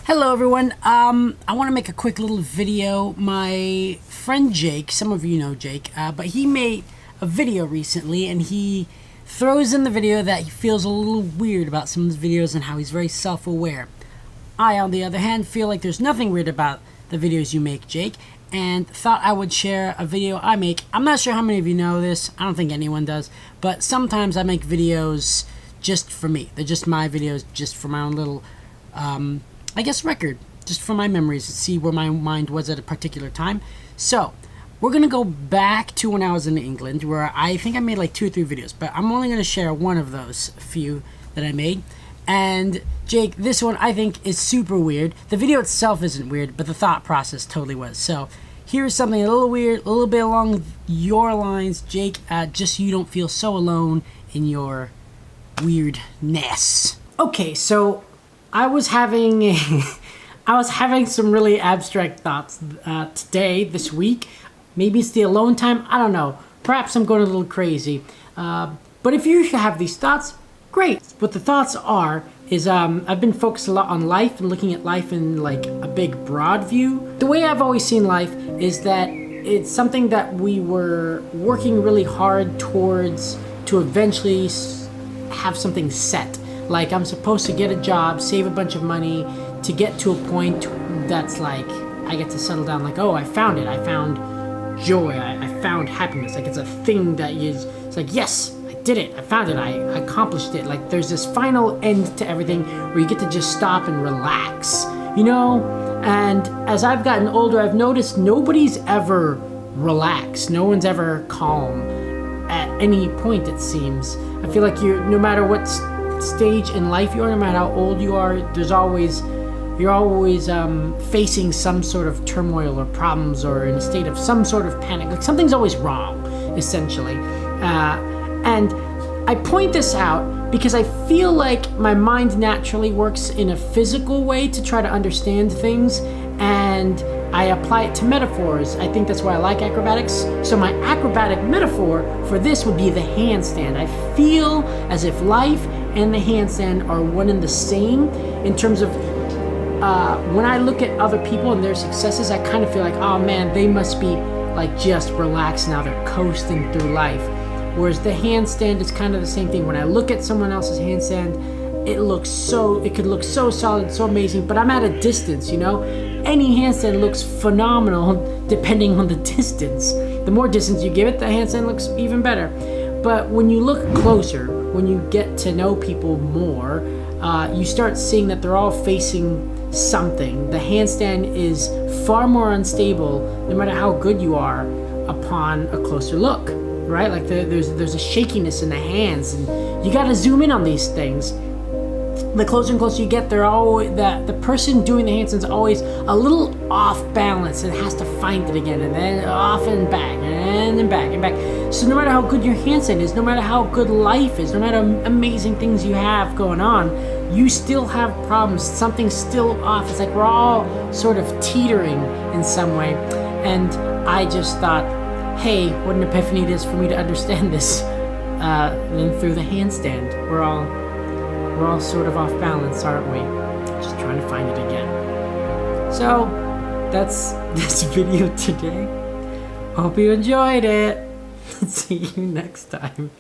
Hello everyone, I want to make a quick little video. My friend Jake, some of you know Jake, but he made a video recently and he throws in the video that he feels a little weird about some of the videos and how he's very self-aware. I, on the other hand, feel like there's nothing weird about the videos you make, Jake, and thought I would share a video I make. I'm not sure how many of you know this, I don't think anyone does, but sometimes I make videos just for me. They're just my videos, just for my own little, I guess record, just for my memories to see where my mind was at a particular time. So we're gonna go back to when I was in England, where I think I made like 2 or 3 videos, but I'm only gonna share one of those few that I made. And Jake, this one I think is super weird. The video itself isn't weird, but the thought process totally was. So here's something a little weird, a little bit along your lines, Jake, just so you don't feel so alone in your weirdness. Okay, so I was having some really abstract thoughts today, this week. Maybe it's the alone time, I don't know. Perhaps I'm going a little crazy. But if you have these thoughts, great. What the thoughts are is I've been focused a lot on life and looking at life in like a big broad view. The way I've always seen life is that it's something that we were working really hard towards to eventually have something set. Like I'm supposed to get a job, save a bunch of money to get to a point that's like I get to settle down, like, oh, I found it. I found joy. I found happiness. Like it's a thing that it's like, yes, I did it. I found it. I accomplished it. Like there's this final end to everything where you get to just stop and relax, you know? And as I've gotten older, I've noticed nobody's ever relaxed. No one's ever calm at any point, it seems. I feel like no matter what stage in life you are, no matter how old you are, you're always facing some sort of turmoil or problems or in a state of some sort of panic. Like something's always wrong, essentially. And I point this out because I feel like my mind naturally works in a physical way to try to understand things, and I apply it to metaphors. I think that's why I like acrobatics. So my acrobatic metaphor for this would be the handstand. I feel as if life and the handstand are one and the same in terms of when I look at other people and their successes, I kind of feel like, oh man, they must be like just relaxed now, they're coasting through life. Whereas the handstand is kind of the same thing. When I look at someone else's handstand, it could look so solid, so amazing, but I'm at a distance, you know? Any handstand looks phenomenal depending on the distance. The more distance you give it, the handstand looks even better. But when you look closer, when you get to know people more, you start seeing that they're all facing something. The handstand is far more unstable no matter how good you are upon a closer look, right? Like there's a shakiness in the hands, and you gotta zoom in on these things. The closer and closer you get, the person doing the handstand is always a little off balance and has to find it again, and then off and back, and then back and back. So no matter how good your handstand is, no matter how good life is, no matter amazing things you have going on, you still have problems. Something's still off. It's like we're all sort of teetering in some way. And I just thought, hey, what an epiphany it is for me to understand this. Then through the handstand, we're all sort of off balance, aren't we? Just trying to find it again. So that's this video today. Hope you enjoyed it. See you next time.